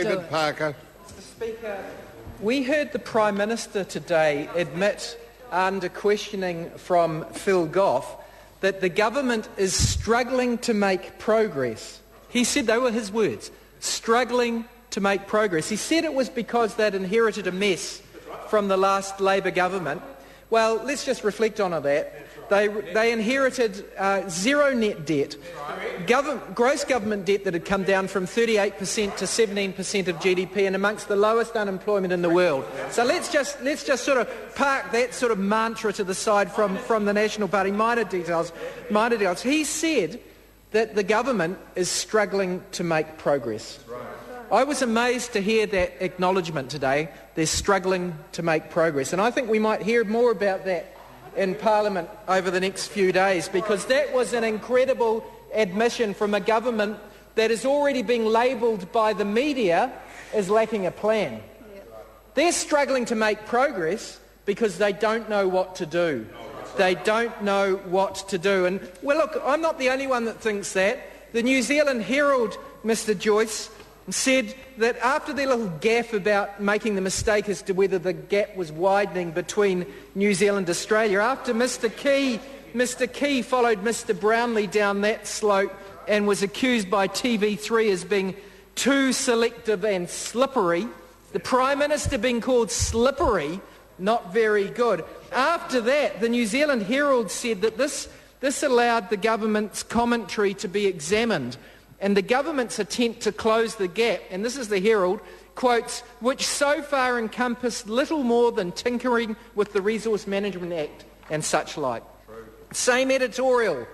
David Parker. Mr Speaker, we heard the Prime Minister today admit, under questioning from Phil Goff, that the government is struggling to make progress. He said, they were his words, struggling to make progress. He said it was because they'd inherited a mess from the last Labor government. Well, let's just reflect on that. They inherited zero net debt, gross government debt that had come down from 38% to 17% of GDP, and amongst the lowest unemployment in the world. So let's just sort of park that sort of mantra to the side from the National Party. Minor details. He said that the government is struggling to make progress. I was amazed to hear that acknowledgement today. They're struggling to make progress, and I think we might hear more about that in Parliament over the next few days, because that was an incredible admission from a government that is already being labelled by the media as lacking a plan. They're struggling to make progress because they don't know what to do. They don't know what to do. And, well, look, I'm not the only one that thinks that. The New Zealand Herald, Mr Joyce, said that after their little gaffe about making the mistake as to whether the gap was widening between New Zealand and Australia, after Mr Key followed Mr Brownlee down that slope and was accused by TV3 as being too selective and slippery, the Prime Minister being called slippery, not very good. After that, the New Zealand Herald said that this allowed the government's commentary to be examined, and the government's attempt to close the gap, and this is the Herald, quotes, which so far encompassed little more than tinkering with the Resource Management Act and such like. Same editorial.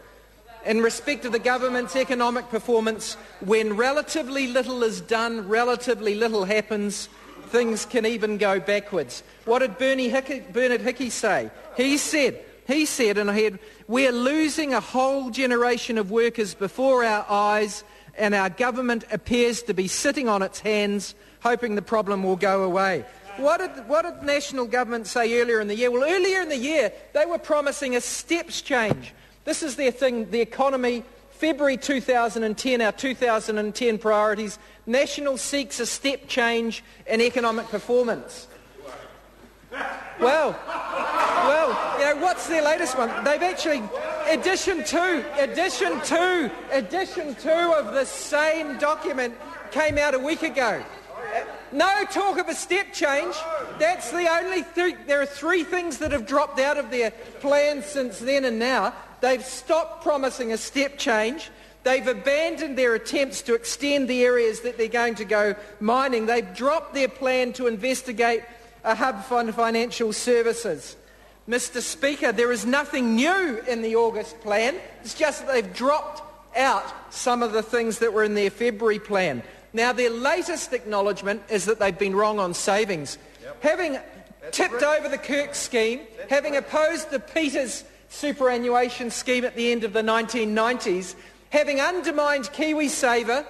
In respect of the government's economic performance, when relatively little is done, relatively little happens, things can even go backwards. What did Bernard Hickey say? He said, and I heard, we're losing a whole generation of workers before our eyes, and our government appears to be sitting on its hands, hoping the problem will go away. What did national government say earlier in the year? Well, earlier in the year, they were promising a steps change. This is their thing, the economy, February 2010, our 2010 priorities. National seeks a step change in economic performance. Well, you know, what's their latest one? They've actually, edition two of the same document came out a week ago. No talk of a step change. That's the only thing. There are three things that have dropped out of their plan since then and now. They've stopped promising a step change. They've abandoned their attempts to extend the areas that they're going to go mining. They've dropped their plan to investigate a hub for financial services. Mr Speaker, there is nothing new in the August plan. It's just that they've dropped out some of the things that were in their February plan. Now, their latest acknowledgement is that they've been wrong on savings. Having tipped over the Kirk scheme, having opposed the Peters superannuation scheme at the end of the 1990s, having undermined KiwiSaver,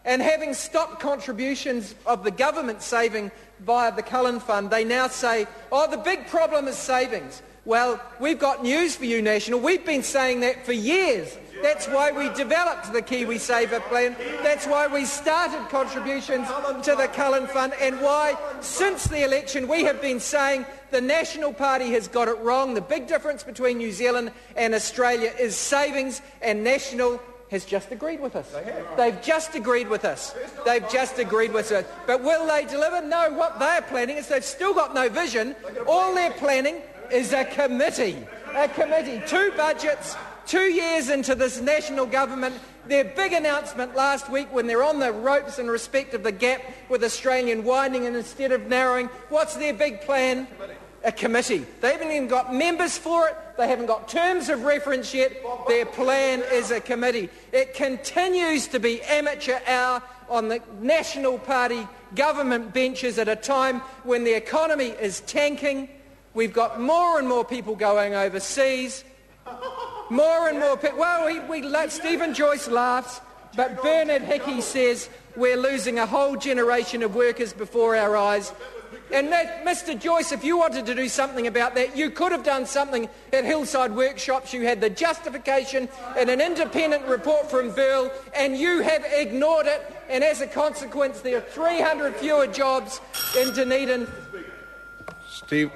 and having stopped contributions of the government saving via the Cullen Fund, they now say, oh, the big problem is savings. Well, we've got news for you, National. We've been saying that for years. That's why we developed the KiwiSaver plan. That's why we started contributions to the Cullen Fund, and why, since the election, we have been saying the National Party has got it wrong. The big difference between New Zealand and Australia is savings, and National has just agreed with us. They've just agreed with us. They've just agreed with us. But will they deliver? No, what they're planning is they've still got no vision. All they're planning is a committee. A committee. 2 budgets, 2 years into this national government. Their big announcement last week, when they're on the ropes in respect of the gap with Australian widening, and instead of narrowing, what's their big plan? A committee. They haven't even got members for it. They haven't got terms of reference yet. Their plan is a committee. It continues to be amateur hour on the National Party government benches at a time when the economy is tanking. We've got more and more people going overseas. More and more people. Well, Stephen Joyce laughs, but Bernard Hickey says we're losing a whole generation of workers before our eyes. And Mr Joyce, if you wanted to do something about that, you could have done something at Hillside Workshops. You had the justification and an independent report from Burl, and you have ignored it, and as a consequence there are 300 fewer jobs in Dunedin. Steve.